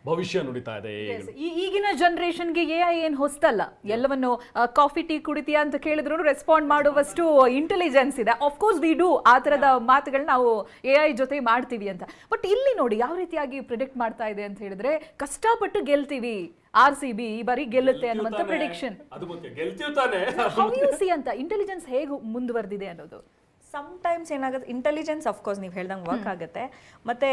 ಭವಿಷ್ಯ ನುಡಿತಾ ಇದೆ. ಈಗಿನ ಜನರೇಷನ್ಗೆ AI ಏನು ಹೊಸ್ತಲ್ಲ. ಎಲ್ಲವನ್ನು ಕಾಫಿ ಟೀ ಕುಡಿತೀಯಾ ಅಂತ ಕೇಳಿದ್ರು ರೆಸ್ಪಾಂಡ್ ಮಾಡುವಷ್ಟು ಇಂಟೆಲಿಜೆನ್ಸ್ ಇದೆ. ಆಫ್ ಕೋರ್ಸ್ ವಿ ಡೂ ಆ ತರದ ಮಾತುಗಳನ್ನ ನಾವು AI ಜೊತೆ ಮಾಡ್ತೀವಿ ಅಂತ. ಬಟ್ ಇಲ್ಲಿ ನೋಡಿ ಯಾವ ರೀತಿಯಾಗಿ ಪ್ರಿಡಿಕ್ಟ್ ಮಾಡ್ತಾ ಇದೆ ಅಂತ ಹೇಳಿದ್ರೆ ಕಷ್ಟಪಟ್ಟು ಗೆಲ್ತೀವಿ, RCB ಈ ಬಾರಿ ಗೆಲ್ಲುತ್ತೆ ಅನ್ನುವಂತ ಪ್ರಿಡಿಕ್ಷನ್. ಹೌ ಯು ಸಿ ಅಂತ ಇಂಟೆಲಿಜೆನ್ಸ್ ಹೇಗೆ ಮುಂದುವರೆದಿದೆ ಅನ್ನೋದು. ಸಮ್ಟೈಮ್ಸ್ ಏನಾಗುತ್ತೆ, ಇಂಟೆಲಿಜೆನ್ಸ್ ಅಫ್ಕೋರ್ಸ್ ನೀವು ಹೇಳ್ದಂಗೆ ವರ್ಕ್ ಆಗುತ್ತೆ. ಮತ್ತೆ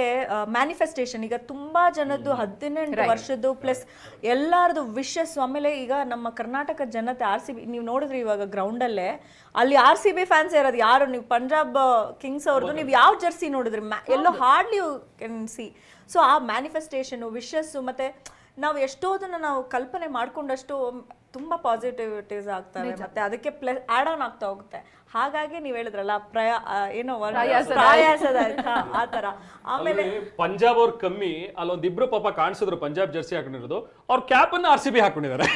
ಮ್ಯಾನಿಫೆಸ್ಟೇಷನ್, ಈಗ ತುಂಬಾ ಜನದ್ದು 18 ವರ್ಷದ್ದು ಪ್ಲಸ್ ಎಲ್ಲಾರದು ವಿಶಸ್. ಆಮೇಲೆ ಈಗ ನಮ್ಮ ಕರ್ನಾಟಕ ಜನತೆ RCB ನೀವು ನೋಡಿದ್ರಿ ಇವಾಗ ಗ್ರೌಂಡಲ್ಲೇ ಅಲ್ಲಿ RCB ಫ್ಯಾನ್ಸ್ ಇರೋದು ಯಾರು. ನೀವು ಪಂಜಾಬ್ ಕಿಂಗ್ಸ್ ಅವ್ರದ್ದು ನೀವು ಯಾವ ಜರ್ಸಿ ನೋಡಿದ್ರಿ ಎಲ್ಲೋ hardly you can see. So ಆ ಮ್ಯಾನಿಫೆಸ್ಟೇಷನ್ ವಿಶಸ್ಸು ಮತ್ತೆ ನಾವು ಎಷ್ಟೋದನ್ನ ನಾವು ಕಲ್ಪನೆ ಮಾಡ್ಕೊಂಡಷ್ಟು ತುಂಬಾ ಪಾಸಿಟಿವಿಟೀಸ್ ಆಗ್ತವೆ, ಮತ್ತೆ ಅದಕ್ಕೆ ಪ್ಲಸ್ ಆಡ್ ಆನ್ ಆಗ್ತಾ ಹೋಗುತ್ತೆ. ಹಾಗಾಗಿ ನೀವ್ ಹೇಳಿದ್ರಲ್ಲ ಏನೋ ಆ ತರ. ಆಮೇಲೆ ಪಂಜಾಬ್ ಅವ್ರು ಕಮ್ಮಿ, ಅಲ್ಲೊಂದಿಬ್ರು ಪಾಪ ಕಾಣಿಸಿದ್ರು ಪಂಜಾಬ್ ಜರ್ಸಿ ಹಾಕೊಂಡಿರೋದು, ಅವ್ರ ಕ್ಯಾಪ್ ಅನ್ನು RCB ಹಾಕೊಂಡಿದ್ದಾರೆ.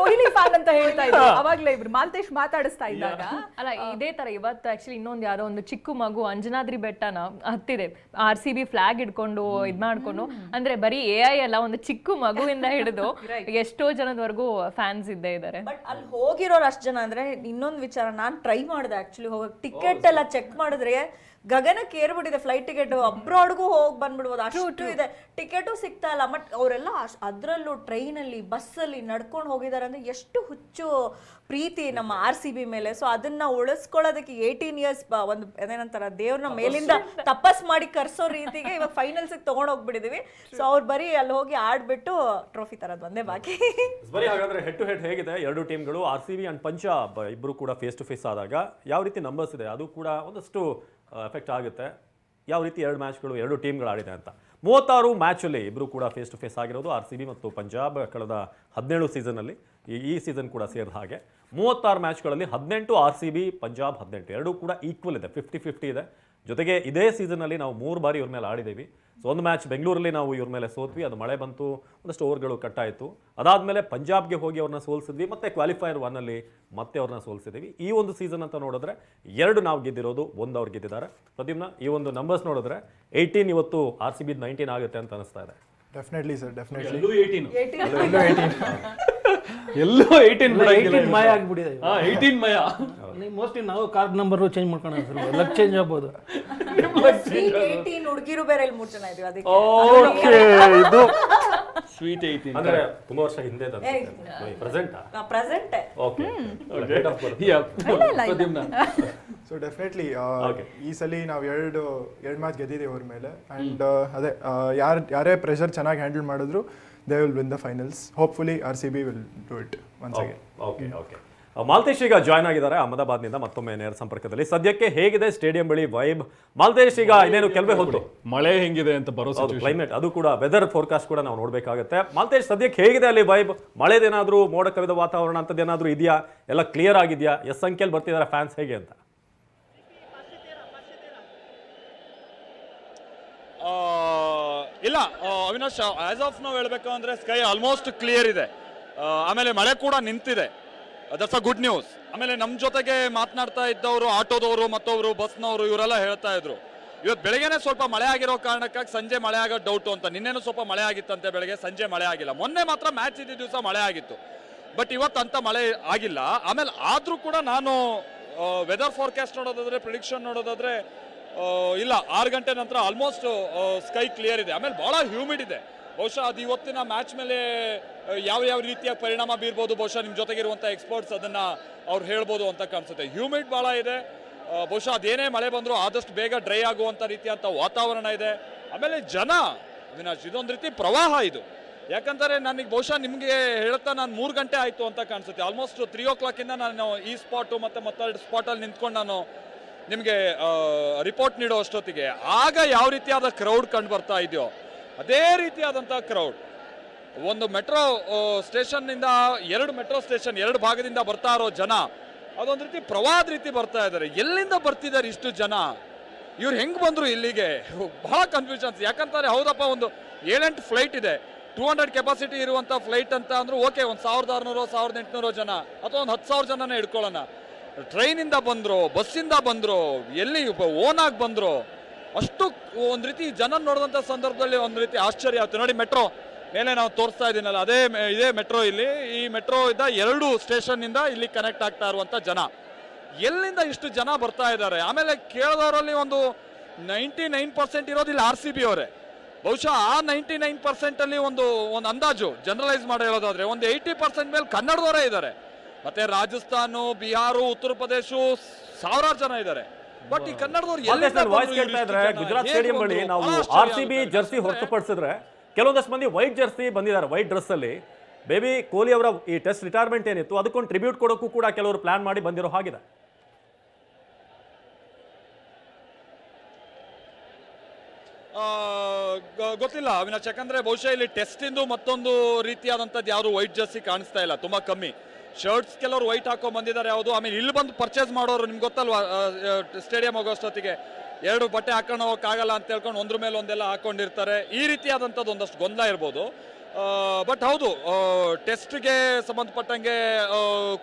ಕೊಹ್ಲಿ ಫ್ಯಾನ್ ಅಂತ ಹೇಳ್ತಾ ಇದ್ರು ಅವಾಗ್ಲೇ ಇಬ್ರು ಮಾಲ್ತೇಶ್ ಮಾತಾಡಿಸ್ತಾ ಇದ್ದಾಗ. ಅಲ್ಲ ಇದೇ ತರ ಇವತ್ತು ಆಕ್ಚುಲಿ ಇನ್ನೊಂದು ಯಾರೋ ಒಂದು ಚಿಕ್ಕ ಮಗು ಅಂಜನಾದ್ರಿ ಬೆಟ್ಟನ ಹತ್ತಿದೆ RCB ಫ್ಲಾಗ್ ಇಟ್ಕೊಂಡು ಇದ್ ಮಾಡ್ಕೊಂಡು. ಅಂದ್ರೆ ಬರೀ AI ಅಲ್ಲ, ಒಂದು ಚಿಕ್ಕ ಮಗುವಿಂದ ಹಿಡಿದು ಎಷ್ಟೋ ಜನದವರೆಗೂ ಫ್ಯಾನ್ಸ್ ಇದ್ದೇ ಇದ್ದಾರೆ. ಬಟ್ ಅಲ್ಲಿ ಹೋಗಿರೋರು ಅಷ್ಟು ಜನ ಅಂದ್ರೆ ಇನ್ನೊಂದು ವಿಚಾರ, ನಾನ್ ಟ್ರೈ ಮಾಡಿದೆ ಆಕ್ಚುಲಿ ಹೋಗಕ್ಕೆ. ಟಿಕೆಟ್ ಎಲ್ಲ ಚೆಕ್ ಮಾಡಿದ್ರೆ ಗಗನಕ್ಕೆ ಏರ್ಬಿಟ್ಟಿದೆ ಫ್ಲೈಟ್ ಟಿಕೆಟ್. ಅಬ್ರಾಡ್ಗೂ ಹೋಗಿ ಬಂದ್ಬಿಡ್ಬೋದು ಅಷ್ಟು ಇದೆ. ಟಿಕೆಟು ಸಿಗ್ತಾ ಇಲ್ಲ. ಬಟ್ ಅವರೆಲ್ಲ ಅದ್ರಲ್ಲೂ ಟ್ರೈನಲ್ಲಿ ಬಸ್ಸಲ್ಲಿ ನಡ್ಕೊಂಡು ಹೋಗಿದ್ದಾರೆ ಅಂದ್ರೆ ಎಷ್ಟು ಹುಚ್ಚು ಪ್ರೀತಿ ನಮ್ಮ RCB ಮೇಲೆ. ಸೊ ಅದನ್ನ ಉಳಿಸ್ಕೊಳ್ಳೋದಕ್ಕೆ 18 ಇಯರ್ಸ್ ಒಂದು ಅದೇನಂತಾರ ದೇವ್ರನ್ನ ಮೇಲಿಂದ ತಪಸ್ ಮಾಡಿ ಕರ್ಸೋ ರೀತಿಗೆ ಇವಾಗ ಫೈನಲ್ಸ್ ತಗೊಂಡ್ ಹೋಗ್ಬಿಟ್ಟಿದೀವಿ. ಸೊ ಅವ್ರು ಬರೀ ಅಲ್ಲಿ ಹೋಗಿ ಆಡ್ಬಿಟ್ಟು ಟ್ರೋಫಿ ತರದ್ ಒಂದೇ ಬಾಕಿ. ಬರೀ ಹಾಗಾದ್ರೆ ಹೆಡ್ ಟು ಹೆಡ್ ಹೇಗಿದೆ ಎರಡು ಟೀಮ್ಗಳು? RCB ಅಂಡ್ ಪಂಜಾಬ್ ಇಬ್ರು ಕೂಡ ಫೇಸ್ ಟು ಫೇಸ್ ಆದಾಗ ಯಾವ ರೀತಿ ನಂಬರ್ಸ್ ಇದೆ ಅದು ಕೂಡ ಒಂದಷ್ಟು ಎಫೆಕ್ಟ್ ಆಗುತ್ತೆ. ಯಾವ ರೀತಿ ಎರಡು ಮ್ಯಾಚ್ಗಳು ಎರಡು ಟೀಮ್ಗಳು ಆಡಿದೆ ಅಂತ. 36 ಮ್ಯಾಚಲ್ಲಿ ಇಬ್ಬರು ಕೂಡ ಫೇಸ್ ಟು ಫೇಸ್ ಆಗಿರೋದು RCB ಮತ್ತು ಪಂಜಾಬ್ ಕಳೆದ 17 ಸೀಸನ್ನಲ್ಲಿ. ಈ ಸೀಸನ್ ಕೂಡ ಸೇರಿದ ಹಾಗೆ 36 ಮ್ಯಾಚ್ಗಳಲ್ಲಿ 18 RCB, ಪಂಜಾಬ್ 18, ಎರಡೂ ಕೂಡ ಈಕ್ವಲ್ ಇದೆ, 50-50 ಇದೆ. ಜೊತೆಗೆ ಇದೇ ಸೀಸನ್ನಲ್ಲಿ ನಾವು 3 ಬಾರಿ ಇವ್ರ ಮೇಲೆ ಆಡಿದ್ದೀವಿ. ಸೊ ಒಂದು ಮ್ಯಾಚ್ ಬೆಂಗಳೂರಲ್ಲಿ ನಾವು ಇವ್ರ ಮೇಲೆ ಸೋತ್ವಿ, ಅದು ಮಳೆ ಬಂತು, ಒಂದಷ್ಟು ಓವರ್ಗಳು ಕಟ್ಟಾಯಿತು. ಅದಾದಮೇಲೆ ಪಂಜಾಬ್ಗೆ ಹೋಗಿ ಅವ್ರನ್ನ ಸೋಲಿಸಿದ್ವಿ, ಮತ್ತು ಕ್ವಾಲಿಫೈಯರ್ 1ಅಲ್ಲಿ ಮತ್ತೆ ಅವ್ರನ್ನ ಸೋಲಿಸಿದ್ದೀವಿ. ಈ ಒಂದು ಸೀಸನ್ ಅಂತ ನೋಡಿದ್ರೆ 2 ನಾವು ಗೆದ್ದಿರೋದು, 1 ಅವ್ರು ಗೆದ್ದಿದ್ದಾರೆ. ಪ್ರದ್ಯುಮ್ನ, ಈ ಒಂದು ನಂಬರ್ಸ್ ನೋಡಿದ್ರೆ 18 ಇವತ್ತು RCB 19 ಆಗುತ್ತೆ ಅಂತ ಅನಿಸ್ತಾ ಇದೆ. Definitely sir, definitely. ಎಲ್ಲೋ 18 ಮಯ ಆಗಿಬಿಟ್ಟಿದೆ. 18 ಮಯ. ಮೋಸ್ಟ್ಲಿ ನಾವು ಕಾರ್ಡ್ ನಂಬರ್ ಚೇಂಜ್ ಮಾಡ್ಕೊಳ್ಳೋಣ ಸರ್, ಲಕ್ ಚೇಂಜ್ ಆಗ್ಬೋದು. 18 ಹುಡುಗಿರು ಬೇರೆ ಇಲ್ಲಿ 3 ಜನ ಇದೀವಿ ಅದಕ್ಕೆ. ಓಕೆ, ಇದು ಸ್ವೀಟ್ 18 ಅಂದ್ರೆ ತುಂಬಾ ವರ್ಷ ಹಿಂದೆ present. Okay, date of birth. So definitely ಈ ಸಲ ನಾವು ಎರಡು ಮ್ಯಾಚ್ ಗೆದ್ದಿದ್ದೀವಿ ಅವ್ರ ಮೇಲೆ. ಆ್ಯಂಡ್ ಅದೇ ಯಾರೇ ಪ್ರೆಷರ್ ಚೆನ್ನಾಗಿ ಹ್ಯಾಂಡಲ್ ಮಾಡಿದ್ರು they will win the finals. Hopefully RCB will do it once again. Okay okay. Maltesh ಈಗ ಜಾಯ್ನ್ ಆಗಿದ್ದಾರೆ ಅಹಮದಾಬಾದ್ನಿಂದ. ಮತ್ತೊಮ್ಮೆ ನೇರ ಸಂಪರ್ಕದಲ್ಲಿ. ಸದ್ಯಕ್ಕೆ ಹೇಗಿದೆ ಸ್ಟೇಡಿಯಂ ಬಳಿ ವೈಬ್? ಮಾಲ್ತೇಶ್, ಈಗ ಇನ್ನೇನು ಕೆಲವೇ ಹೊತ್ತು ಮಳೆ ಹೆಂಗಿದೆ ಅಂತ ಭರೋಸೆ, ಕ್ಲೈಮೇಟ್ ಅದು ಕೂಡ ವೆದರ್ ಫೋರ್ಕಾಸ್ಟ್ ಕೂಡ ನಾವು ನೋಡಬೇಕಾಗುತ್ತೆ. ಮಾಲ್ತೇಶ್, ಸದ್ಯಕ್ಕೆ ಹೇಗಿದೆ ಅಲ್ಲಿ ವೈಬ್? ಮಳೆದೇನಾದ್ರೂ, ಮೋಡ ಕವಿದ ವಾತಾವರಣ ಅಂತದ್ದೇನಾದ್ರೂ ಇದೆಯಾ? ಎಲ್ಲ ಕ್ಲಿಯರ್ ಆಗಿದೆಯಾ? ಎಷ್ಟು ಸಂಖ್ಯೆಯಲ್ಲಿ ಬರ್ತಿದ್ದಾರೆ ಫ್ಯಾನ್ಸ್, ಹೇಗೆ ಅಂತ? ಇಲ್ಲ ಅವಿನಾಶ್, ಆಸ್ ಆಫ್ ನಾವು ಹೇಳಬೇಕು ಅಂದರೆ ಸ್ಕೈ ಆಲ್ಮೋಸ್ಟ್ ಕ್ಲಿಯರ್ ಇದೆ. ಆಮೇಲೆ ಮಳೆ ಕೂಡ ನಿಂತಿದೆ, ದಟ್ಸ್ ಅ ಗುಡ್ ನ್ಯೂಸ್. ಆಮೇಲೆ ನಮ್ಮ ಜೊತೆಗೆ ಮಾತನಾಡ್ತಾ ಇದ್ದವರು, ಆಟೋದವರು ಮತ್ತೊಬ್ರು ಬಸ್ನವರು, ಇವರೆಲ್ಲ ಹೇಳ್ತಾ ಇದ್ರು ಇವತ್ತು ಬೆಳಗ್ಗೆನೆ ಸ್ವಲ್ಪ ಮಳೆ ಆಗಿರೋ ಕಾರಣಕ್ಕಾಗಿ ಸಂಜೆ ಮಳೆ ಆಗೋ ಡೌಟು ಅಂತ. ನಿನ್ನೆನೂ ಸ್ವಲ್ಪ ಮಳೆ ಆಗಿತ್ತಂತೆ ಬೆಳಗ್ಗೆ, ಸಂಜೆ ಮಳೆ ಆಗಿಲ್ಲ. ಮೊನ್ನೆ ಮಾತ್ರ ಮ್ಯಾಚ್ ಇದ್ದ ದಿವಸ ಮಳೆ ಆಗಿತ್ತು, ಬಟ್ ಇವತ್ತು ಅಂತ ಮಳೆ ಆಗಿಲ್ಲ. ಆಮೇಲೆ ಆದರೂ ಕೂಡ ನಾನು ವೆದರ್ ಫೋರ್ಕಾಸ್ಟ್ ನೋಡೋದಾದ್ರೆ, ಪ್ರಿಡಿಕ್ಷನ್ ನೋಡೋದಾದ್ರೆ ಇಲ್ಲ, 6 ಗಂಟೆ ನಂತರ ಆಲ್ಮೋಸ್ಟ್ ಸ್ಕೈ ಕ್ಲಿಯರ್ ಇದೆ. ಆಮೇಲೆ ಭಾಳ ಹ್ಯೂಮಿಡ್ ಇದೆ. ಬಹುಶಃ ಅದು ಇವತ್ತಿನ ಮ್ಯಾಚ್ ಮೇಲೆ ಯಾವ ರೀತಿಯ ಪರಿಣಾಮ ಬೀರ್ಬೋದು, ಬಹುಶಃ ನಿಮ್ಮ ಜೊತೆಗಿರುವಂಥ ಎಕ್ಸ್ಪರ್ಟ್ಸ್ ಅದನ್ನು ಅವ್ರು ಹೇಳ್ಬೋದು ಅಂತ ಕಾಣಿಸುತ್ತೆ. ಹ್ಯೂಮಿಡ್ ಭಾಳ ಇದೆ. ಬಹುಶಃ ಅದೇನೇ ಮಳೆ ಬಂದರೂ ಆದಷ್ಟು ಬೇಗ ಡ್ರೈ ಆಗುವಂಥ ರೀತಿಯಂಥ ವಾತಾವರಣ ಇದೆ. ಆಮೇಲೆ ಜನ, ಅವಿನಾಶ್, ಇದೊಂದು ರೀತಿ ಪ್ರವಾಹ ಇದು. ಯಾಕಂದರೆ ನನಗೆ ಬಹುಶಃ ನಿಮಗೆ ಹೇಳ್ತಾ ನಾನು 3 ಗಂಟೆ ಆಯಿತು ಅಂತ ಕಾಣಿಸುತ್ತೆ. ಆಲ್ಮೋಸ್ಟ್ 3 o'clock ನಾನು ಈ ಸ್ಪಾಟು ಮತ್ತು ಮತ್ತೆರಡು ಸ್ಪಾಟಲ್ಲಿ ನಿಂತ್ಕೊಂಡು ನಾನು ನಿಮಗೆ ರಿಪೋರ್ಟ್ ನೀಡೋ ಅಷ್ಟೊತ್ತಿಗೆ ಆಗ ಯಾವ ರೀತಿಯಾದ ಕ್ರೌಡ್ ಕಂಡು ಬರ್ತಾ ಇದೆಯೋ ಅದೇ ರೀತಿಯಾದಂಥ ಕ್ರೌಡ್. ಒಂದು ಮೆಟ್ರೋ ಸ್ಟೇಷನ್ನಿಂದ 2 ಮೆಟ್ರೋ ಸ್ಟೇಷನ್ 2 ಭಾಗದಿಂದ ಬರ್ತಾ ಇರೋ ಜನ ಅದೊಂದು ರೀತಿ ಪ್ರವಾಹದ ರೀತಿ ಬರ್ತಾ ಇದ್ದಾರೆ. ಎಲ್ಲಿಂದ ಬರ್ತಿದ್ದಾರೆ ಇಷ್ಟು ಜನ? ಇವ್ರು ಹೆಂಗೆ ಬಂದರು ಇಲ್ಲಿಗೆ? ಬಹಳ ಕನ್ಫ್ಯೂಷನ್ಸ್. ಯಾಕಂತಾರೆ ಹೌದಪ್ಪ, ಒಂದು 7-8 ಫ್ಲೈಟ್ ಇದೆ, 200 ಕೆಪಾಸಿಟಿ ಇರುವಂಥ ಫ್ಲೈಟ್ ಅಂತ ಅಂದ್ರೆ ಓಕೆ, ಒಂದು 1600 1800 ಜನ ಅಥವಾ ಒಂದು 10,000 ಜನನೇ ಇಟ್ಕೊಳ್ಳೋಣ. ಟ್ರೈನಿಂದ ಬಂದರು, ಬಸ್ಸಿಂದ ಬಂದರು, ಎಲ್ಲಿ ಓನಾಗಿ ಬಂದರು, ಅಷ್ಟು ಒಂದು ರೀತಿ ಜನ ನೋಡಿದಂಥ ಸಂದರ್ಭದಲ್ಲಿ ಒಂದು ರೀತಿ ಆಶ್ಚರ್ಯ ಆಯ್ತು. ನೋಡಿ ಮೆಟ್ರೋ ಮೇಲೆ ನಾವು ತೋರಿಸ್ತಾ ಇದ್ದೀನಲ್ಲ, ಇದೇ ಮೆಟ್ರೋ. ಇಲ್ಲಿ ಈ ಮೆಟ್ರೋ ಇದ್ದ 2 ಸ್ಟೇಷನ್ನಿಂದ ಇಲ್ಲಿ ಕನೆಕ್ಟ್ ಆಗ್ತಾ ಇರುವಂಥ ಜನ, ಎಲ್ಲಿಂದ ಇಷ್ಟು ಜನ ಬರ್ತಾ ಇದ್ದಾರೆ. ಆಮೇಲೆ ಕೇಳಿದವರಲ್ಲಿ ಒಂದು 99% ಇರೋದು ಇಲ್ಲಿ RCB ಅವರೇ. ಬಹುಶಃ ಆ 99% ಅಲ್ಲಿ ಒಂದು ಅಂದಾಜು ಜನರಲೈಸ್ ಮಾಡಿ ಹೇಳೋದಾದ್ರೆ ಒಂದು 80% ಮೇಲೆ ಕನ್ನಡದವರೇ ಇದ್ದಾರೆ. ಮತ್ತೆ ರಾಜಸ್ಥಾನ, ಬಿಹಾರ, ಉತ್ತರ ಪ್ರದೇಶ ಸಾವಿರಾರು ಜನ ಇದ್ದಾರೆ. ಬಟ್ ಈ ಕನ್ನಡದವ್ರು ವಾಯ್ಸ್ ಕೇಳ್ತಾ ಇದ್ರೆ ಗುಜರಾತ್ ಸ್ಟೇಡಿಯಂ ಬಳಿ ನಾವು RCB ಜರ್ಸಿ ಹೊರತುಪಡಿಸಿದ್ರೆ ಕೆಲವೊಂದಷ್ಟು ಮಂದಿ ವೈಟ್ ಜರ್ಸಿ ಬಂದಿದ್ದಾರೆ, ವೈಟ್ ಡ್ರೆಸ್ ಅಲ್ಲಿ. ಬೇಬಿ ಕೊಹ್ಲಿ ಅವರ ಈ ಟೆಸ್ಟ್ ರಿಟೈರ್ಮೆಂಟ್ ಏನಿತ್ತು ಅದಕ್ಕೊಂದು ಟ್ರಿಬ್ಯೂಟ್ ಕೊಡೋಕ್ಕೂ ಕೂಡ ಕೆಲವರು ಪ್ಲಾನ್ ಮಾಡಿ ಬಂದಿರೋ ಹಾಗಿದೆ. ಗೊತ್ತಿಲ್ಲ ಅವಿನಾಶ್, ಯಾಕಂದ್ರೆ ಬಹುಶಃ ಇಲ್ಲಿ ಟೆಸ್ಟ್ ಇಂದು ಮತ್ತೊಂದು ರೀತಿಯಾದಂಥದ್ದು ಯಾರು ವೈಟ್ ಜರ್ಸಿ ಕಾಣಿಸ್ತಾ ಇಲ್ಲ, ತುಂಬಾ ಕಮ್ಮಿ. ಶರ್ಟ್ಸ್ ಕೆಲವರು ವೈಟ್ ಹಾಕೊಂಡ್ ಬಂದಿದ್ದಾರೆ ಯಾವುದು. ಆಮೇಲೆ ಇಲ್ಲಿ ಬಂದು ಪರ್ಚೇಸ್ ಮಾಡೋರು ನಿಮ್ಗೆ ಗೊತ್ತಲ್ವಾ, ಸ್ಟೇಡಿಯಂ ಹೋಗೋಷ್ಟೊತ್ತಿಗೆ 2 ಬಟ್ಟೆ ಹಾಕೊಂಡು ಹೋಗೋಕ್ಕಾಗಲ್ಲ ಅಂತ ಹೇಳ್ಕೊಂಡು ಒಂದ್ರ ಮೇಲೆ ಒಂದೆಲ್ಲ ಹಾಕೊಂಡಿರ್ತಾರೆ. ಈ ರೀತಿಯಾದಂಥದ್ದು ಒಂದಷ್ಟು ಗೊಂದಲ ಇರ್ಬೋದು. ಬಟ್ ಹೌದು, ಟೆಸ್ಟ್ಗೆ ಸಂಬಂಧಪಟ್ಟಂಗೆ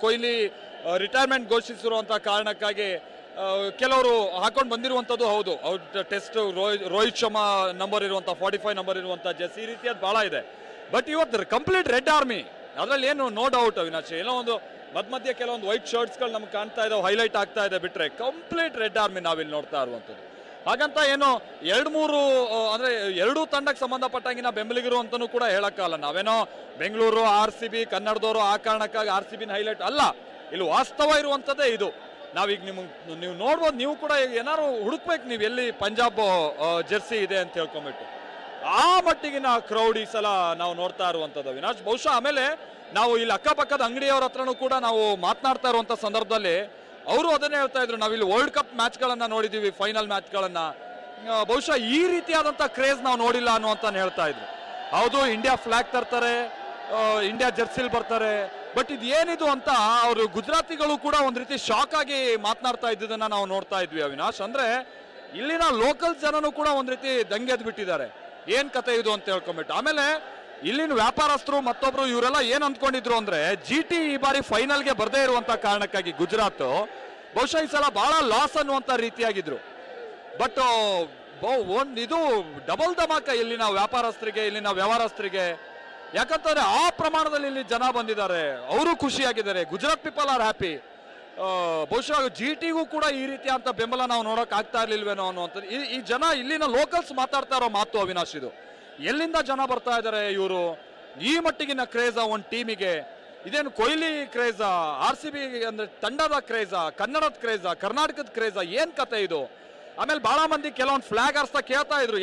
ಕೊಹ್ಲಿ ರಿಟೈರ್ಮೆಂಟ್ ಘೋಷಿಸಿರುವಂಥ ಕಾರಣಕ್ಕಾಗಿ ಕೆಲವರು ಹಾಕೊಂಡು ಬಂದಿರುವಂಥದ್ದು ಹೌದು. ಅವ್ರ ಟೆಸ್ಟ್ ರೋಹಿತ್ ಶರ್ಮಾ ನಂಬರ್ ಇರುವಂಥ 45 ನಂಬರ್ ಇರುವಂಥ ಜೆಸ್ ಈ ರೀತಿಯಾದ ಭಾಳ ಇದೆ. ಬಟ್ ಇವತ್ತು ಕಂಪ್ಲೀಟ್ ರೆಡ್ ಆರ್ಮಿ, ಅದರಲ್ಲಿ ಏನು ನೋ ಡೌಟ್ ಅವಿನಾಶ್. ಏನೋ ಒಂದು ಮಧ್ಯ ಕೆಲವೊಂದು ವೈಟ್ ಶರ್ಟ್ಸ್ಗಳು ನಮ್ಗೆ ಕಾಣ್ತಾ ಇದಾವೆ, ಹೈಲೈಟ್ ಆಗ್ತಾ ಇದೆ, ಬಿಟ್ರೆ ಕಂಪ್ಲೀಟ್ ರೆಡ್ ಆರ್ಮಿ ನಾವಿಲ್ಲಿ ನೋಡ್ತಾ ಇರುವಂಥದ್ದು. ಹಾಗಂತ ಏನೋ 2-3 ಅಂದರೆ 2 ತಂಡಕ್ಕೆ ಸಂಬಂಧಪಟ್ಟಂಗಿನ ಬೆಂಬಲಿಗರು ಅಂತಲೂ ಕೂಡ ಹೇಳೋಕ್ಕಲ್ಲ. ನಾವೇನೋ ಬೆಂಗಳೂರು RCB ಕನ್ನಡದವರು ಆ ಕಾರಣಕ್ಕಾಗಿ RCBನ ಹೈಲೈಟ್ ಅಲ್ಲ, ಇಲ್ಲಿ ವಾಸ್ತವ ಇರುವಂಥದ್ದೇ ಇದು. ನಾವೀಗ ನೀವು ನೋಡ್ಬೋದು, ನೀವು ಕೂಡ ಏನಾದ್ರು ಹುಡುಕ್ಬೇಕು ನೀವು ಎಲ್ಲಿ ಪಂಜಾಬ್ ಜೆರ್ಸಿ ಇದೆ ಅಂತ ಹೇಳ್ಕೊಂಬಿಟ್ಟು. ಆ ಮಟ್ಟಿಗಿನ ಕ್ರೌಡ್ ಈ ಸಲ ನಾವು ನೋಡ್ತಾ ಇರುವಂಥದ್ದು ಅವಿನಾಶ್. ಬಹುಶಃ ಆಮೇಲೆ ನಾವು ಇಲ್ಲಿ ಅಕ್ಕಪಕ್ಕದ ಅಂಗಡಿಯವರ ಹತ್ರನೂ ಕೂಡ ನಾವು ಮಾತನಾಡ್ತಾ ಇರುವಂಥ ಸಂದರ್ಭದಲ್ಲಿ ಅವರು ಅದನ್ನೇ ಹೇಳ್ತಾ ಇದ್ರು, ನಾವಿಲ್ಲಿ ವರ್ಲ್ಡ್ ಕಪ್ ಮ್ಯಾಚ್ಗಳನ್ನು ನೋಡಿದ್ದೀವಿ, ಫೈನಲ್ ಮ್ಯಾಚ್ಗಳನ್ನು, ಬಹುಶಃ ಈ ರೀತಿಯಾದಂಥ ಕ್ರೇಜ್ ನಾವು ನೋಡಿಲ್ಲ ಅನ್ನುವಂತ ಹೇಳ್ತಾ ಇದ್ರು. ಹೌದು, ಇಂಡಿಯಾ ಫ್ಲಾಗ್ ತರ್ತಾರೆ, ಇಂಡಿಯಾ ಜೆರ್ಸಿಲ್ ಬರ್ತಾರೆ, ಬಟ್ ಇದು ಏನಿದು ಅಂತ ಅವರು ಗುಜರಾತಿಗಳು ಕೂಡ ಒಂದ್ ರೀತಿ ಶಾಕ್ ಆಗಿ ಮಾತನಾಡ್ತಾ ಇದ್ದದನ್ನ ನಾವು ನೋಡ್ತಾ ಇದ್ವಿ ಅವಿನಾಶ್. ಅಂದ್ರೆ ಇಲ್ಲಿನ ಲೋಕಲ್ ಜನನು ಕೂಡ ಒಂದ್ ರೀತಿ ದಂಗೆದ್ ಬಿಟ್ಟಿದ್ದಾರೆ, ಏನ್ ಕತೆ ಇದು ಅಂತ ಹೇಳ್ಕೊಂಡ್ಬಿಟ್ಟು. ಆಮೇಲೆ ಇಲ್ಲಿನ ವ್ಯಾಪಾರಸ್ಥರು ಮತ್ತೊಬ್ರು ಇವರೆಲ್ಲ ಏನ್ ಅಂದ್ಕೊಂಡಿದ್ರು ಅಂದ್ರೆ GT ಈ ಬಾರಿ ಫೈನಲ್ಗೆ ಬರ್ದೇ ಇರುವಂತ ಕಾರಣಕ್ಕಾಗಿ ಗುಜರಾತ್ ಬಹುಶಃ ಈ ಸಲ ಬಹಳ ಲಾಸ್ ಅನ್ನುವಂತ ರೀತಿಯಾಗಿದ್ರು. ಬಟ್ ಇದು ಡಬಲ್ ಧಮಾಕ ಇಲ್ಲಿನ ವ್ಯಾಪಾರಸ್ಥರಿಗೆ, ಇಲ್ಲಿನ ವ್ಯವಹಾರಸ್ಥರಿಗೆ. ಯಾಕಂತಂದ್ರೆ ಆ ಪ್ರಮಾಣದಲ್ಲಿ ಇಲ್ಲಿ ಜನ ಬಂದಿದ್ದಾರೆ, ಅವರು ಖುಷಿಯಾಗಿದ್ದಾರೆ, ಗುಜರಾತ್ ಪೀಪಲ್ ಆರ್ ಹ್ಯಾಪಿ. ಬಹುಶಃ GTಗೂ ಕೂಡ ಈ ರೀತಿಯಂತ ಬೆಂಬಲ ನಾವು ನೋಡಕ್ ಆಗ್ತಾ ಇರ್ಲಿಲ್ವೇನೋ ಅನ್ನುವಂಥದ್ದು ಈ ಜನ ಇಲ್ಲಿನ ಲೋಕಲ್ಸ್ ಮಾತಾಡ್ತಾ ಇರೋ ಮಾತು ಅವಿನಾಶ್. ಇದು ಎಲ್ಲಿಂದ ಜನ ಬರ್ತಾ ಇದ್ದಾರೆ ಇವರು, ಈ ಮಟ್ಟಿಗಿನ ಕ್ರೇಜ ಒಂದು ಟೀಮಿಗೆ. ಇದೇನು ಕೊಹ್ಲಿ ಕ್ರೇಜ, RCB ಅಂದ್ರೆ ತಂಡದ ಕ್ರೇಜ, ಕನ್ನಡದ ಕ್ರೇಜ, ಕರ್ನಾಟಕದ ಕ್ರೇಜ, ಏನ್ ಕತೆ ಇದು? ಆಮೇಲೆ ಬಹಳ ಮಂದಿ ಕೆಲವೊಂದು ಫ್ಲಾಗ್ ಹಾರಿಸ್ತಾ ಕೇಳ್ತಾ ಇದ್ರು,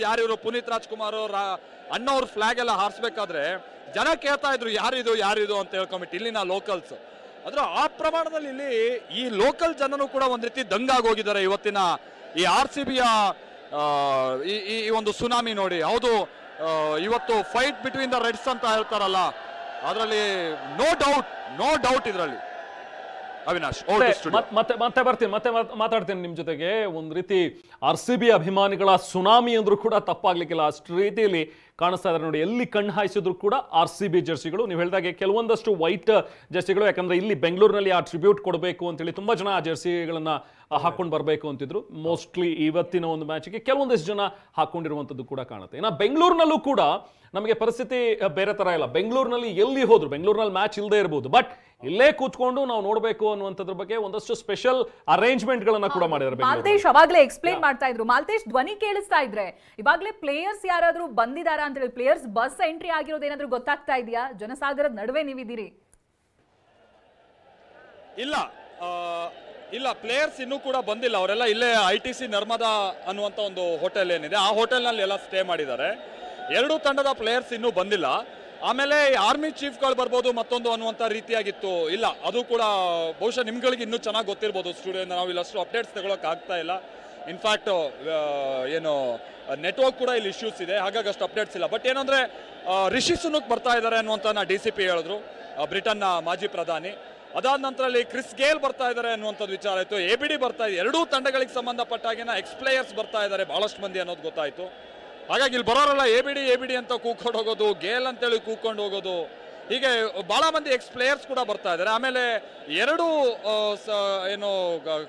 ಯಾರಿವರು ಪುನೀತ್ ರಾಜ್ಕುಮಾರ್ ಅಣ್ಣವ್ರ ಫ್ಲಾಗ್ ಎಲ್ಲ ಹಾರಿಸ್ಬೇಕಾದ್ರೆ ಜನ ಕೇಳ್ತಾ ಇದ್ರು ಯಾರಿದು ಅಂತ ಹೇಳ್ಕೊಂಬಿಟ್ಟು ಇಲ್ಲಿನ ಲೋಕಲ್ಸ್. ಆದ್ರೆ ಆ ಪ್ರಮಾಣದಲ್ಲಿ ಇಲ್ಲಿ ಈ ಲೋಕಲ್ ಜನನು ಕೂಡ ಒಂದ್ ರೀತಿ ದಂಗಾಗೋಗಿದ್ದಾರೆ ಇವತ್ತಿನ ಈ RCBಯ ಈ ಒಂದು ಸುನಾಮಿ ನೋಡಿ. ಹೌದು, ಇವತ್ತು ಫೈಟ್ ಬಿಟ್ವೀನ್ ದ ರೆಡ್ಸ್ ಅಂತ ಹೇಳ್ತಾರಲ್ಲ, ಅದರಲ್ಲಿ ನೋ ಡೌಟ್ ಇದರಲ್ಲಿ ಅವಿನಾಶ್. ಮತ್ತೆ ಬರ್ತೀನಿ, ಮತ್ತೆ ಮಾತಾಡ್ತೀನಿ ನಿಮ್ ಜೊತೆಗೆ. ಒಂದ್ ರೀತಿ RCB ಅಭಿಮಾನಿಗಳ ಸುನಾಮಿ ಅಂದ್ರೂ ಕೂಡ ತಪ್ಪಾಗ್ಲಿಕ್ಕಿಲ್ಲ, ಅಷ್ಟು ರೀತಿಯಲ್ಲಿ ಕಾಣಿಸ್ತಾ ಇದ್ದಾರೆ ನೋಡಿ. ಎಲ್ಲಿ ಕಣ್ಣು ಹಾಯಿಸಿದ್ರು ಕೂಡ RCB ಜರ್ಸಿಗಳು. ನೀವು ಹೇಳಿದಾಗೆ ಕೆಲವೊಂದಷ್ಟು ವೈಟ್ ಜರ್ಸಿಗಳು, ಯಾಕಂದ್ರೆ ಇಲ್ಲಿ ಬೆಂಗಳೂರಿನಲ್ಲಿ ಆ ಟ್ರಿಬ್ಯೂಟ್ ಕೊಡಬೇಕು ಅಂತೇಳಿ ತುಂಬಾ ಜನ ಆ ಜರ್ಸಿಗಳನ್ನ ಹಾಕೊಂಡು ಬರಬೇಕು ಅಂತಿದ್ರು. ಮೋಸ್ಟ್ಲಿ ಇವತ್ತಿನ ಒಂದು ಮ್ಯಾಚ್ಗೆ ಕೆಲವೊಂದಿಷ್ಟು ಜನ ಹಾಕೊಂಡಿರುವಂಥದ್ದು ಕೂಡ ಕಾಣುತ್ತೆ. ಇನ್ನು ಬೆಂಗಳೂರಿನಲ್ಲೂ ಕೂಡ ನಮಗೆ ಪರಿಸ್ಥಿತಿ ಬೇರೆ ತರ ಇಲ್ಲ. ಬೆಂಗಳೂರಿನಲ್ಲಿ ಎಲ್ಲಿ ಹೋದ್ರು, ಬೆಂಗಳೂರಿನಲ್ಲಿ ಮ್ಯಾಚ್ ಇಲ್ಲದೆ ಇರಬಹುದು, ಬಟ್ ಇಲ್ಲೇ ಕೂತ್ಕೊಂಡು ನಾವು ನೋಡಬೇಕು ಅನ್ನುವಂಥದ್ರ ಬಗ್ಗೆ ಒಂದಷ್ಟು ಸ್ಪೆಷಲ್ ಅರೇಂಜ್ಮೆಂಟ್ ಗಳನ್ನ ಕೂಡ ಮಾಡಿದ್ದಾರೆ. ಮಾಲ್ತೇಶ್ ಅವಾಗ್ಲೇ ಎಕ್ಸ್ಪ್ಲೇನ್ ಮಾಡ್ತಾ ಇದ್ರು. ಮಾಲ್ತೇಶ್ ಧ್ವನಿ ಕೇಳಿಸ್ತಾ ಇದ್ರೆ ಇವಾಗ್ಲೇ ಪ್ಲೇಯರ್ಸ್ ಯಾರಾದ್ರೂ ಬಂದಿದಾರಾ ಅಂತ ಹೇಳಿ, ಪ್ಲೇಯರ್ಸ್ ಬಸ್ ಎಂಟ್ರಿ ಆಗಿರೋದು ಏನಾದ್ರೂ ಗೊತ್ತಾಗ್ತಾ ಇದೆಯಾ? ಜನಸಾಗರದ ನಡುವೆ ನೀವಿದ್ದೀರಿ. ಇಲ್ಲ, ಪ್ಲೇಯರ್ಸ್ ಇನ್ನೂ ಕೂಡ ಬಂದಿಲ್ಲ. ಅವರೆಲ್ಲ ಇಲ್ಲೇ ITC ನರ್ಮದಾ ಅನ್ನುವಂಥ ಒಂದು ಹೋಟೆಲ್ ಏನಿದೆ, ಆ ಹೋಟೆಲ್ನಲ್ಲಿ ಎಲ್ಲ ಸ್ಟೇ ಮಾಡಿದ್ದಾರೆ. 2 ತಂಡದ ಪ್ಲೇಯರ್ಸ್ ಇನ್ನೂ ಬಂದಿಲ್ಲ. ಆಮೇಲೆ ಆರ್ಮಿ ಚೀಫ್ಗಳು ಬರ್ಬೋದು ಮತ್ತೊಂದು ಅನ್ನುವಂಥ ರೀತಿಯಾಗಿತ್ತು. ಇಲ್ಲ, ಅದು ಕೂಡ ಬಹುಶಃ ನಿಮ್ಗಳಿಗೆ ಇನ್ನೂ ಚೆನ್ನಾಗಿ ಗೊತ್ತಿರ್ಬೋದು. ಸ್ಟುಡಿಯೋದಿಂದ ನಾವು ಇಲ್ಲಷ್ಟು ಅಪ್ಡೇಟ್ಸ್ ತಗೊಳಕ್ ಆಗ್ತಾ ಇಲ್ಲ. ಇನ್ಫ್ಯಾಕ್ಟ್ ಏನು ನೆಟ್ವರ್ಕ್ ಕೂಡ ಇಲ್ಲಿ ಇಶ್ಯೂಸ್ ಇದೆ, ಹಾಗಾಗಿ ಅಷ್ಟು ಅಪ್ಡೇಟ್ಸ್ ಇಲ್ಲ. ಬಟ್ ಏನಂದ್ರೆ ರಿಷಿ ಸುನಕ್ ಬರ್ತಾ ಇದ್ದಾರೆ ಅನ್ನುವಂಥ DCP ಹೇಳಿದ್ರು, ಬ್ರಿಟನ್ನ ಮಾಜಿ ಪ್ರಧಾನಿ. ಅದಾದ ನಂತರ ಅಲ್ಲಿ ಕ್ರಿಸ್ ಗೇಲ್ ಬರ್ತಾ ಇದ್ದಾರೆ ಅನ್ನುವಂಥದ್ದು ವಿಚಾರ ಆಯಿತು. ABD ಬರ್ತಾ ಇದೆ. 2 ತಂಡಗಳಿಗೆ ಸಂಬಂಧಪಟ್ಟಾಗಿನ ಎಕ್ಸ್ಪ್ಲೇಯರ್ಸ್ ಬರ್ತಾ ಇದ್ದಾರೆ ಬಹಳಷ್ಟು ಮಂದಿ ಅನ್ನೋದು ಗೊತ್ತಾಯ್ತು. ಹಾಗಾಗಿ ಇಲ್ಲಿ ಬರೋರೆಲ್ಲ ABD ಅಂತ ಕೂಕೊಂಡು ಹೋಗೋದು, ಗೇಲ್ ಅಂತೇಳಿ ಕೂಕೊಂಡು ಹೋಗೋದು, ಹೀಗೆ ಬಹಳ ಮಂದಿ ಎಕ್ಸ್ಪ್ಲೇಯರ್ಸ್ ಕೂಡ ಬರ್ತಾ ಇದ್ದಾರೆ. ಆಮೇಲೆ 2 ಏನು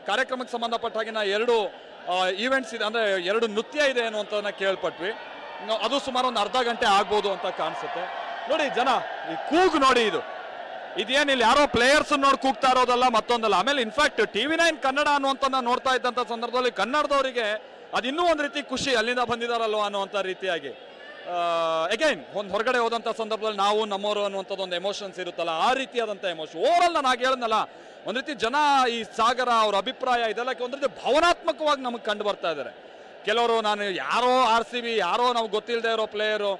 ಕಾರ್ಯಕ್ರಮಕ್ಕೆ ಸಂಬಂಧಪಟ್ಟಾಗಿನ 2 ಈವೆಂಟ್ಸ್ ಇದೆ, ಅಂದರೆ 2 ನೃತ್ಯ ಇದೆ ಅನ್ನುವಂಥದ್ದನ್ನ ಕೇಳ್ಪಟ್ವಿ. ಅದು ಸುಮಾರು ಒಂದು ಅರ್ಧ ಗಂಟೆ ಆಗ್ಬೋದು ಅಂತ ಕಾಣಿಸುತ್ತೆ. ನೋಡಿ ಜನ ಈ ಕೂಗು ನೋಡಿ, ಇದೇನಿಲ್ಲ ಯಾರೋ ಪ್ಲೇಯರ್ಸ್ ನೋಡಿ ಕೂಗ್ತಾ ಇರೋದಲ್ಲ ಮತ್ತೊಂದಲ್ಲ. ಆಮೇಲೆ ಇನ್ಫ್ಯಾಕ್ಟ್ TV9 ಕನ್ನಡ ಅನ್ನುವಂಥದ್ದನ್ನ ನೋಡ್ತಾ ಇದ್ದಂಥ ಸಂದರ್ಭದಲ್ಲಿ ಕನ್ನಡದವರಿಗೆ ಅದು ಇನ್ನೂ ಒಂದು ರೀತಿ ಖುಷಿ, ಅಲ್ಲಿಂದ ಬಂದಿದಾರಲ್ವ ಅನ್ನುವಂಥ ರೀತಿಯಾಗಿ. ಅಗೈನ್ ಒಂದು ಹೊರಗಡೆ ಹೋದಂಥ ಸಂದರ್ಭದಲ್ಲಿ ನಾವು ನಮ್ಮವರು ಅನ್ನುವಂಥದ್ದು ಒಂದು ಎಮೋಷನ್ಸ್ ಇರುತ್ತಲ್ಲ, ಆ ರೀತಿಯಾದಂಥ ಎಮೋಷನ್. ಓವರಾಲ್ ನಾನು ಆಗ ಹೇಳಿದ್ನಲ್ಲ, ಒಂದು ರೀತಿ ಜನ ಈ ಸಾಗರ ಅವ್ರ ಅಭಿಪ್ರಾಯ ಇದೆಲ್ಲ ಒಂದು ರೀತಿ ಭಾವನಾತ್ಮಕವಾಗಿ ನಮಗೆ ಕಂಡು ಬರ್ತಾ ಇದ್ದಾರೆ. ಕೆಲವರು ನಾನು ಯಾರೋ RCB ಯಾರೋ ನಾವು ಗೊತ್ತಿಲ್ಲದೆ ಇರೋ ಪ್ಲೇಯರು,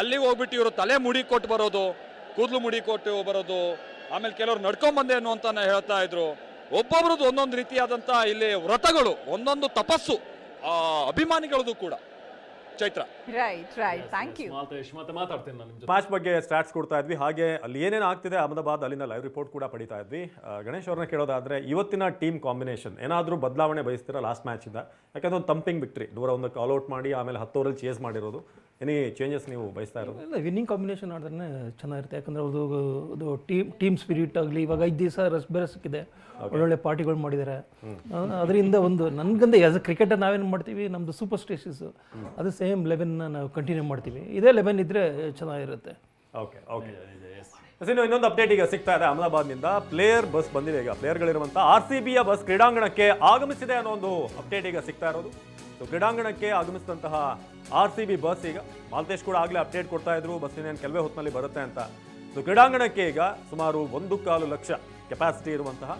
ಅಲ್ಲಿಗೆ ಹೋಗ್ಬಿಟ್ಟು ಇವರು ತಲೆ ಮುಡಿ ಕೊಟ್ಟು ಬರೋದು, ಕೂದಲು ಮುಡಿ ಕೊಟ್ಟು ಬರೋದು, ಆಮೇಲೆ ಕೆಲವರು ನಡ್ಕೊಂಬಂದೆ ಅನ್ನುವಂತಾನೆ ಹೇಳ್ತಾ ಇದ್ರು. ಒಬ್ಬೊಬ್ರದ್ದು ಒಂದೊಂದು ರೀತಿಯಾದಂಥ ಇಲ್ಲಿ ವ್ರತಗಳು, ಒಂದೊಂದು ತಪಸ್ಸು ಅಭಿಮಾನಿಗಳದು ಕೂಡ. Chaitra right thank you. ಮತ್ತೆ ಮಾತಾಡ್ತೀನಿ ನಾನು ನಿಮ್ಮ ಜೊತೆ. ಮ್ಯಾಚ್ ಬಗ್ಗೆ ಸ್ಟಾಟ್ಸ್ ಕೊಡ್ತಾ ಇದ್ವಿ, ಹಾಗೆ ಅಲ್ಲಿ ಏನೇನು ಆಗ್ತಿದೆ ಅಹಮದಾಬಾದ್ ಅಲ್ಲಿಂದ ಲೈವ್ ರಿಪೋರ್ಟ್ ಕೂಡ ಪಡಿತಾ ಇದ್ವಿ. ಗಣೇಶ್ ಅವ್ರನ್ನ ಕೇಳೋದಾದ್ರೆ ಇವತ್ತಿನ ಟೀಮ್ ಕಾಂಬಿನೇಷನ್ ಏನಾದರೂ ಬದಲಾವಣೆ ಬಯಸ್ತೀರಾ ಲಾಸ್ಟ್ ಮ್ಯಾಚಿಂದ? ಯಾಕಂದ್ರೆ ಒಂದು ತಂಪಿಂಗ್ ವಿಕ್ಟ್ರಿ, ದೂರ ಒಂದು ಕಾಲ್ಔಟ್ ಮಾಡಿ ಆಮೇಲೆ 10 ಓವರಲ್ಲಿ ಚೇಸ್ ಮಾಡಿರೋದು, ಎನಿ ಚೇಂಜಸ್ ನೀವು ಬಯಸ್ತಾ ಇರೋದು? ಇಲ್ಲ, ವಿನ್ನಿಂಗ್ ಕಾಂಬಿನೇಷನ್ ಆದ್ರೆ ಚೆನ್ನಾಗಿರುತ್ತೆ. ಯಾಕಂದರೆ ಅದು ಟೀಮ್ ಸ್ಪಿರಿಟ್ ಆಗಲಿ, ಇವಾಗ 5 ದಿವಸ ರೆಸ್ಟ್ ಬೇರೆ ಸಿಕ್ಕಿದೆ, ಒಳ್ಳೊಳ್ಳೆ ಪಾರ್ಟಿಗಳು ಮಾಡಿದ್ದಾರೆ. ಅದರಿಂದ ಒಂದು ನನಗಂದ್ರೆ ಆಸ್ ಅ ಕ್ರಿಕೆಟರ್ ನಾವೇನು ಮಾಡ್ತೀವಿ, ನಮ್ಮದು ಸೂಪರ್ ಸ್ಟೇಷಸ್ ಅದು ಸೇಮ್ 11ನ ನಾವು ಕಂಟಿನ್ಯೂ ಮಾಡ್ತೀವಿ. ಇದೇ 11 ಇದ್ದರೆ ಚೆನ್ನಾಗಿರುತ್ತೆ. Okay okay. ಇನ್ನೊಂದು ಅಪ್ಡೇಟ್ ಈಗ ಸಿಗ್ತಾ ಇದೆ ಅಹಮದಾಬಾದ್ನಿಂದ. ಪ್ಲೇಯರ್ ಬಸ್ ಬಂದಿದೆ, ಈಗ ಪ್ಲೇಯರ್ಗಳಿರುವಂಥ RCBಯ ಬಸ್ ಕ್ರೀಡಾಂಗಣಕ್ಕೆ ಆಗಮಿಸಿದೆ ಅನ್ನೋ ಒಂದು ಅಪ್ಡೇಟ್ ಈಗ ಸಿಗ್ತಾ ಇರೋದು. ಸೊ ಕ್ರೀಡಾಂಗಣಕ್ಕೆ ಆಗಮಿಸಿದಂತಹ RCB ಬಸ್ ಈಗ ಮಾಲ್ತೇಶ್ ಕೂಡ ಆಗಲೇ ಅಪ್ಡೇಟ್ ಕೊಡ್ತಾ ಇದ್ರು, ಬಸ್ಸಿನ ಕೆಲವೇ ಹೊತ್ತಿನಲ್ಲಿ ಬರುತ್ತೆ ಅಂತ. ಸೊ ಕ್ರೀಡಾಂಗಣಕ್ಕೆ ಈಗ ಸುಮಾರು 1.25 ಲಕ್ಷ ಕೆಪಾಸಿಟಿ ಇರುವಂತಹ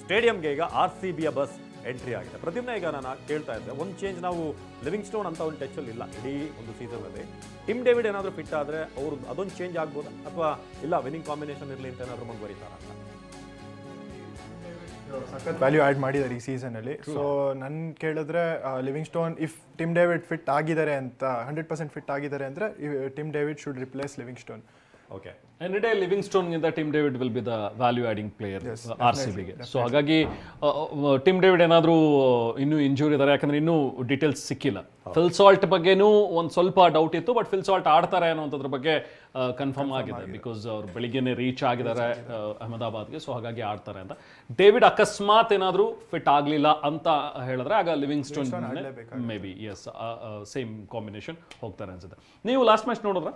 ಸ್ಟೇಡಿಯಂಗೆ ಈಗ RCBಯ ಬಸ್ ಎಂಟ್ರಿ ಆಗಿದೆ. ಪ್ರತಿದಿನ ಈಗ ನಾನು ಕೇಳ್ತಾ ಇದ್ದೆ, ಒಂದು ಚೇಂಜ್ ನಾವು ಲಿವಿಂಗ್ ಸ್ಟೋನ್ ಅಂತ ಒಂದು ಟಚಲ್ಲಿ ಇಲ್ಲ ಇಡೀ ಒಂದು ಸೀಸನಲ್ಲಿ. ಟಿಮ್ ಡೇವಿಡ್ ಏನಾದರೂ ಫಿಟ್ ಆದರೆ ಅವರು ಅದೊಂದು ಚೇಂಜ್ ಆಗ್ಬೋದಾ, ಅಥವಾ ಇಲ್ಲ ವಿನ್ನಿಂಗ್ ಕಾಂಬಿನೇಷನ್ ಇರಲಿ ಅಂತ ಏನಾದರೂ ಮುಂದುವರಿತಾರ ಅಂತ? ಸಖತ್ ವ್ಯಾಲ್ಯೂ ಆ್ಯಡ್ ಮಾಡಿದ್ದಾರೆ ಈ ಸೀಸನಲ್ಲಿ. ಸೊ ನನ್ನ ಕೇಳಿದ್ರೆ Livingstone if Tim David fit ಆಗಿದ್ದಾರೆ ಅಂತ 100% ಫಿಟ್ ಆಗಿದ್ದಾರೆ ಅಂದರೆ Tim David should replace Livingstone. Okay. Any day ಲಿವಿಂಗ್ ಸ್ಟೋನ್ಗಿಂತ Tim David will be the value adding player RCBಗೆ. ಸೊ ಹಾಗಾಗಿ ಟಿಮ್ ಡೇವಿಡ್ ಏನಾದರೂ ಇನ್ನೂ ಇಂಜೂರಿ ಇದ್ದಾರೆ, ಯಾಕಂದ್ರೆ ಇನ್ನೂ ಡೀಟೇಲ್ಸ್ ಸಿಕ್ಕಿಲ್ಲ. ಫಿಲ್ ಸಾಲ್ಟ್ ಬಗ್ಗೆನೂ ಒಂದು ಸ್ವಲ್ಪ ಡೌಟ್ ಇತ್ತು, ಬಟ್ ಫಿಲ್ ಸಾಲ್ಟ್ ಆಡ್ತಾರೆ ಅನ್ನೋದ್ರ ಬಗ್ಗೆ ಕನ್ಫರ್ಮ್ ಆಗಿದೆ. ಬಿಕಾಸ್ ಅವ್ರು ಬೆಳಿಗ್ಗೆನೆ ರೀಚ್ ಆಗಿದ್ದಾರೆ ಅಹಮದಾಬಾದ್ಗೆ, ಸೊ ಹಾಗಾಗಿ ಆಡ್ತಾರೆ ಅಂತ. ಡೇವಿಡ್ ಅಕಸ್ಮಾತ್ ಏನಾದರೂ ಫಿಟ್ ಆಗಲಿಲ್ಲ ಅಂತ ಹೇಳಿದ್ರೆ ಆಗ Livingstone may be as same combination ಹೋಗ್ತಾರೆ ಅನ್ಸುತ್ತೆ. ನೀವು ಲಾಸ್ಟ್ ಮ್ಯಾಚ್ ನೋಡಿದ್ರ?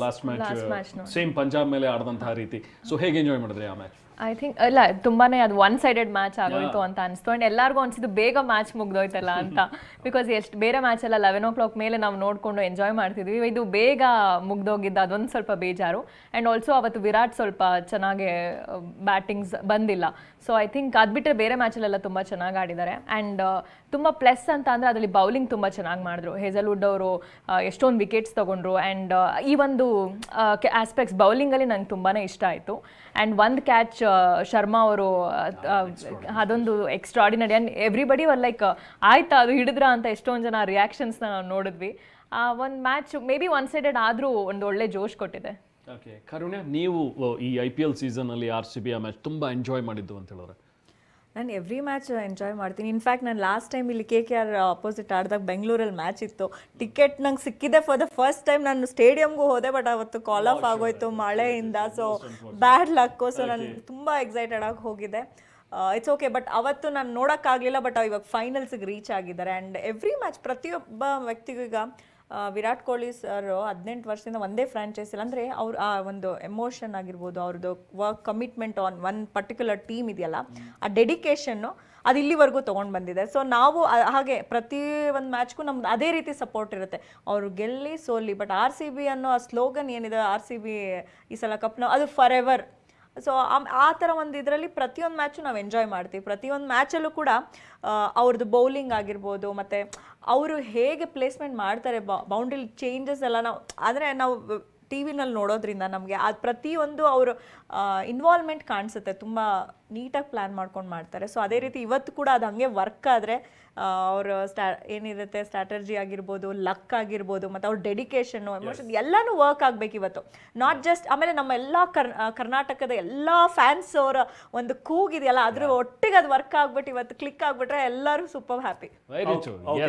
ಲಾಸ್ಟ್ ಮ್ಯಾಚ್ ಸೇಮ್ ಪಂಜಾಬ್ ಮೇಲೆ ಆಡಿದಂತಹ ರೀತಿ. ಸೊ ಹೇಗೆ ಎಂಜಾಯ್ ಮಾಡಿದ್ರಿ ಆ ಮ್ಯಾಚ್? ಐ ಥಿಂಕ್ ಇಲ್ಲ, ತುಂಬಾನೇ ಅದು 1-sided ಮ್ಯಾಚ್ ಆಗೋಯ್ತು ಅಂತ ಅನಿಸ್ತು. ಆ್ಯಂಡ್ ಎಲ್ಲರಿಗೂ ಅನಿಸಿದ್ದು ಬೇಗ ಮ್ಯಾಚ್ ಮುಗ್ದೋಯ್ತಲ್ಲ ಅಂತ. ಬಿಕಾಸ್ ಎಷ್ಟು ಬೇರೆ ಮ್ಯಾಚ್ ಎಲ್ಲ 11 o'clock ಮೇಲೆ ನಾವು ನೋಡಿಕೊಂಡು ಎಂಜಾಯ್ ಮಾಡ್ತಿದ್ವಿ, ಇದು ಬೇಗ ಮುಗ್ದೋಗಿದ್ದು ಅದೊಂದು ಸ್ವಲ್ಪ ಬೇಜಾರು. ಆ್ಯಂಡ್ ಆಲ್ಸೋ ಅವತ್ತು ವಿರಾಟ್ ಸ್ವಲ್ಪ ಚೆನ್ನಾಗಿ ಬ್ಯಾಟಿಂಗ್ಸ್ ಬಂದಿಲ್ಲ. ಸೊ ಐ ಥಿಂಕ್ ಅದು ಬಿಟ್ಟರೆ ಬೇರೆ ಮ್ಯಾಚಲ್ಲೆಲ್ಲ ತುಂಬ ಚೆನ್ನಾಗಿ ಆಡಿದ್ದಾರೆ. ಆ್ಯಂಡ್ ತುಂಬ ಪ್ಲಸ್ ಅಂತ ಅಂದರೆ ಅದರಲ್ಲಿ ಬೌಲಿಂಗ್ ತುಂಬ ಚೆನ್ನಾಗಿ ಮಾಡಿದ್ರು. ಹೇಸಲ್ವುಡ್ ಅವರು ಎಷ್ಟೊಂದು ವಿಕೆಟ್ಸ್ ತೊಗೊಂಡ್ರು. ಆ್ಯಂಡ್ ಈ ಒಂದು ಆಸ್ಪೆಕ್ಟ್ಸ್ ಬೌಲಿಂಗಲ್ಲಿ ನಂಗೆ ತುಂಬಾ ಇಷ್ಟ ಆಯಿತು. ಆ್ಯಂಡ್ ಒಂದು ಕ್ಯಾಚ್ ಶರ್ಮಾ ಅವರು ಅದೊಂದು extraordinary. And everybody were like ಆಯ್ತಾ ಅದು ಹಿಡಿದ್ರ ಅಂತ ಎಷ್ಟೊಂದು ಜನ ರಿಯಾಕ್ಷನ್ಸ್ನ ನಾವು ನೋಡಿದ್ವಿ. ಒಂದು ಮ್ಯಾಚ್ ಮೇ ಬಿ 1-sided ಆದರೂ ಒಂದು ಒಳ್ಳೆ ಜೋಶ್ ಕೊಟ್ಟಿದೆ. ಓಕೆ, ಕಾರುಣ್ಯ, ನೀವು ಈ IPL ಸೀಸನಲ್ಲಿ RCB ಮ್ಯಾಚ್ ತುಂಬ ಎಂಜಾಯ್ ಮಾಡಿದ್ದು ಅಂತ ಹೇಳಿದ್ರೆ? ನಾನು ಎವ್ರಿ ಮ್ಯಾಚ್ ಎಂಜಾಯ್ ಮಾಡ್ತೀನಿ. ಇನ್ಫ್ಯಾಕ್ಟ್ ನಾನು ಲಾಸ್ಟ್ ಟೈಮ್ ಇಲ್ಲಿ KKR ಅಪೋಸಿಟ್ ಆಡಿದಾಗ ಬೆಂಗಳೂರಲ್ಲಿ ಮ್ಯಾಚ್ ಇತ್ತು, ಟಿಕೆಟ್ ನಂಗೆ ಸಿಕ್ಕಿದೆ ಫಾರ್ ದ ಫಸ್ಟ್ ಟೈಮ್. ನಾನು ಸ್ಟೇಡಿಯಮ್ಗೂ ಹೋದೆ, ಬಟ್ ಅವತ್ತು ಕಾಲ್ ಆಫ್ ಆಗೋಯ್ತು ಮಳೆಯಿಂದ. ಸೊ ಬ್ಯಾಡ್ ಲಕ್ಕು. ಸೊ ನಾನು ತುಂಬ ಎಕ್ಸೈಟೆಡ್ ಆಗಿ ಹೋಗಿದ್ದೆ. ಇಟ್ಸ್ ಓಕೆ, ಬಟ್ ಅವತ್ತು ನಾನು ನೋಡೋಕ್ಕಾಗಲಿಲ್ಲ. ಬಟ್ ಇವಾಗ ಫೈನಲ್ಸಿಗೆ ರೀಚ್ ಆಗಿದ್ದಾರೆ. ಆ್ಯಂಡ್ ಎವ್ರಿ ಮ್ಯಾಚ್ ಪ್ರತಿಯೊಬ್ಬ ವ್ಯಕ್ತಿಗೂ ಈಗ ವಿರಾಟ್ ಕೊಹ್ಲಿ ಸರ್ 18 ವರ್ಷದಿಂದ ಒಂದೇ ಫ್ರಾಂಚೈಸಿಲ್ಲ ಅಂದರೆ ಅವ್ರು ಆ ಒಂದು ಎಮೋಷನ್ ಆಗಿರ್ಬೋದು, ಅವ್ರದ್ದು work commitment on one particular team ಇದೆಯಲ್ಲ, ಆ ಡೆಡಿಕೇಶನ್ನು ಅದು ಇಲ್ಲಿವರೆಗೂ ತೊಗೊಂಡು ಬಂದಿದೆ. ಸೊ ನಾವು ಹಾಗೆ ಪ್ರತಿ ಒಂದು ಮ್ಯಾಚ್ಗೂ ನಮ್ದು ಅದೇ ರೀತಿ ಸಪೋರ್ಟ್ ಇರುತ್ತೆ. ಅವರು ಗೆಲ್ಲಿ ಸೋಲಿ, ಬಟ್ RCB ಅನ್ನೋ ಆ ಸ್ಲೋಗನ್ ಏನಿದೆ, RCB ಈ ಸಲ ಕಪ್ನ ಅದು ಫಾರ್ ಎವರ್. ಸೊ ಆ ಥರ ಒಂದು ಇದರಲ್ಲಿ ಪ್ರತಿಯೊಂದು ಮ್ಯಾಚು ನಾವು ಎಂಜಾಯ್ ಮಾಡ್ತೀವಿ. ಪ್ರತಿಯೊಂದು ಮ್ಯಾಚಲ್ಲೂ ಕೂಡ ಅವ್ರದ್ದು ಬೌಲಿಂಗ್ ಆಗಿರ್ಬೋದು, ಮತ್ತು ಅವರು ಹೇಗೆ ಪ್ಲೇಸ್ಮೆಂಟ್ ಮಾಡ್ತಾರೆ, ಬೌಂಡ್ರಿ ಚೇಂಜಸ್ ಎಲ್ಲ ನಾವು TV-ನಲ್ಲಿ ನೋಡೋದ್ರಿಂದ ನಮಗೆ ಅದು ಪ್ರತಿಯೊಂದು ಅವರು ಇನ್ವಾಲ್ವ್ಮೆಂಟ್ ಕಾಣಿಸುತ್ತೆ. ತುಂಬ ನೀಟಾಗಿ ಪ್ಲ್ಯಾನ್ ಮಾಡ್ಕೊಂಡು ಮಾಡ್ತಾರೆ. ಸೊ ಅದೇ ರೀತಿ ಇವತ್ತು ಕೂಡ ಅದು ಹಂಗೆ ವರ್ಕ್ ಆದರೆ ಅವರು ಏನಿರುತ್ತೆ ಸ್ಟ್ರಾಟರ್ಜಿ ಆಗಿರ್ಬೋದು, ಲಕ್ ಆಗಿರ್ಬೋದು, ಮತ್ತು ಅವ್ರ ಡೆಡಿಕೇಶನ್ನು, ಎಮೋಷನ್ ಎಲ್ಲನೂ ವರ್ಕ್ ಆಗಬೇಕು ಇವತ್ತು. ನಾಟ್ ಜಸ್ಟ್ ಆಮೇಲೆ ನಮ್ಮ ಎಲ್ಲ ಕರ್ನಾಟಕದ ಎಲ್ಲ ಫ್ಯಾನ್ಸ್ ಅವರ ಒಂದು ಕೂಗಿದೆಯಲ್ಲ, ಅದ್ರ ಒಟ್ಟಿಗೆ ಅದು ವರ್ಕ್ ಆಗ್ಬಿಟ್ಟು ಇವತ್ತು ಕ್ಲಿಕ್ ಆಗಿಬಿಟ್ರೆ ಎಲ್ಲರೂ ಸೂಪರ್ ಹ್ಯಾಪಿ.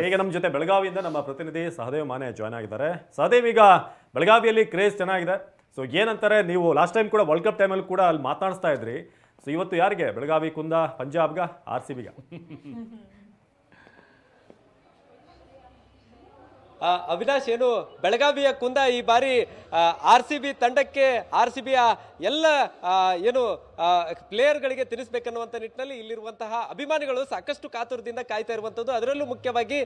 ಈಗ ನಮ್ಮ ಜೊತೆ ಬೆಳಗಾವಿಯಿಂದ ನಮ್ಮ ಪ್ರತಿನಿಧಿ ಸಹದೇವ್ ಮಾನೆ ಜಾಯ್ನ್ ಆಗಿದ್ದಾರೆ. ಸಹದೇವ್, ಈಗ ಬೆಳಗಾವಿಯಲ್ಲಿ ಕ್ರೇಜ್ ಚೆನ್ನಾಗಿದೆ. ಸೊ ಏನಂತಾರೆ, ನೀವು ಲಾಸ್ಟ್ ಟೈಮ್ ಕೂಡ ವರ್ಲ್ಡ್ ಕಪ್ ಟೈಮಲ್ಲಿ ಕೂಡ ಅಲ್ಲಿ ಮಾತನಾಡಿಸ್ತಾ ಇದ್ರಿ. ಸೊ ಇವತ್ತು ಯಾರಿಗೆ, ಬೆಳಗಾವಿ, ಕುಂದ, ಪಂಜಾಬ್ಗ, RCBಗ? ಅವಿನಾಶ್, ಏನು ಬೆಳಗಾವಿಯ ಕುಂದ ಈ ಬಾರಿ RCB ತಂಡಕ್ಕೆ RCBಯ ಎಲ್ಲ ಏನು ಪ್ಲೇಯರ್ಗಳಿಗೆ ತಿಳಿಸ್ಬೇಕನ್ನುವಂಥ ನಿಟ್ಟಿನಲ್ಲಿ ಇಲ್ಲಿರುವಂತಹ ಅಭಿಮಾನಿಗಳು ಸಾಕಷ್ಟು ಕಾತುರದಿಂದ ಕಾಯ್ತಾ ಇರುವಂಥದ್ದು. ಅದರಲ್ಲೂ ಮುಖ್ಯವಾಗಿ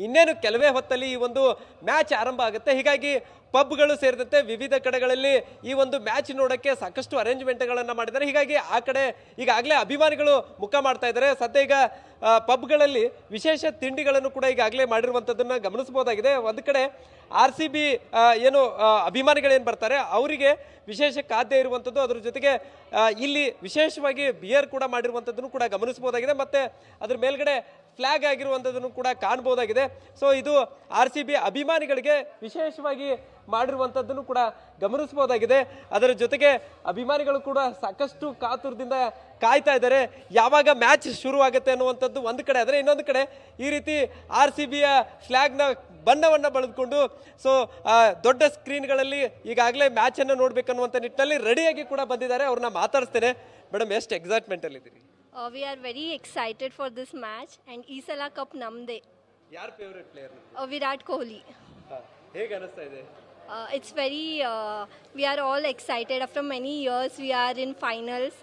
ಇನ್ನೇನು ಕೆಲವೇ ಹೊತ್ತಲ್ಲಿ ಈ ಒಂದು ಮ್ಯಾಚ್ ಆರಂಭ ಆಗುತ್ತೆ. ಹೀಗಾಗಿ ಪಬ್ಗಳು ಸೇರಿದಂತೆ ವಿವಿಧ ಕಡೆಗಳಲ್ಲಿ ಈ ಒಂದು ಮ್ಯಾಚ್ ನೋಡೋಕ್ಕೆ ಸಾಕಷ್ಟು ಅರೇಂಜ್ಮೆಂಟ್ಗಳನ್ನು ಮಾಡಿದ್ದಾರೆ. ಹೀಗಾಗಿ ಆ ಕಡೆ ಈಗಾಗಲೇ ಅಭಿಮಾನಿಗಳು ಮುಖ ಮಾಡ್ತಾ ಇದ್ದಾರೆ. ಸದ್ಯ ಈಗ ಪಬ್ಗಳಲ್ಲಿ ವಿಶೇಷ ತಿಂಡಿಗಳನ್ನು ಕೂಡ ಈಗಾಗಲೇ ಮಾಡಿರುವಂಥದ್ದನ್ನು ಗಮನಿಸಬಹುದಾಗಿದೆ. ಒಂದು ಕಡೆ RCB ಏನು ಅಭಿಮಾನಿಗಳೇನು ಬರ್ತಾರೆ ಅವರಿಗೆ ವಿಶೇಷ ಖಾದ್ಯ ಇರುವಂಥದ್ದು, ಅದ್ರ ಜೊತೆಗೆ ಇಲ್ಲಿ ವಿಶೇಷವಾಗಿ ಬಿಯರ್ ಕೂಡ ಮಾಡಿರುವಂಥದ್ದನ್ನು ಕೂಡ ಗಮನಿಸಬಹುದಾಗಿದೆ. ಮತ್ತು ಅದ್ರ ಮೇಲ್ಗಡೆ ಫ್ಲಾಗ್ ಆಗಿರುವಂಥದ್ದನ್ನು ಕೂಡ ಕಾಣಬಹುದಾಗಿದೆ. ಸೊ ಇದು RCB ಅಭಿಮಾನಿಗಳಿಗೆ ವಿಶೇಷವಾಗಿ ಮಾಡಿರುವಂಥದ್ದನ್ನು ಕೂಡ ಗಮನಿಸಬಹುದಾಗಿದೆ. ಅದರ ಜೊತೆಗೆ ಅಭಿಮಾನಿಗಳು ಕೂಡ ಸಾಕಷ್ಟು ಕಾತುರದಿಂದ ಕಾಯ್ತಾ ಇದ್ದಾರೆ ಯಾವಾಗ ಮ್ಯಾಚ್ ಶುರುವಾಗುತ್ತೆ ಅನ್ನುವಂಥದ್ದು ಒಂದು ಕಡೆ. ಆದರೆ ಇನ್ನೊಂದು ಕಡೆ ಈ ರೀತಿ RCBಯ ಫ್ಲಾಗ್ನ ಬಣ್ಣವನ್ನು ಬಳದ್ಕೊಂಡು ಸೊ ದೊಡ್ಡ ಸ್ಕ್ರೀನ್ಗಳಲ್ಲಿ ಈಗಾಗಲೇ ಮ್ಯಾಚನ್ನು ನೋಡ್ಬೇಕನ್ನುವಂಥ ನಿಟ್ಟಿನಲ್ಲಿ ರೆಡಿಯಾಗಿ ಕೂಡ ಬಂದಿದ್ದಾರೆ. ಅವ್ರನ್ನ ಮಾತಾಡಿಸ್ತೇನೆ. ಮೇಡಮ್, ಎಷ್ಟು ಎಕ್ಸೈಟ್ಮೆಂಟ್ ಅಲ್ಲಿ ಇದ್ದೀರಿ? We are very excited for this match and ಈ ಸಲ ಕಪ್ ನಮ್ದೇ. ಯಾರ್ ಫೇವರೇಟ್ ಪ್ಲೇಯರ್? ವಿರಾಟ್ ಕೊಹ್ಲಿ. ಹೇಗೆ ಅನಿಸ್ತಾ ಇದೆ? It's very we are all excited after many years we are in finals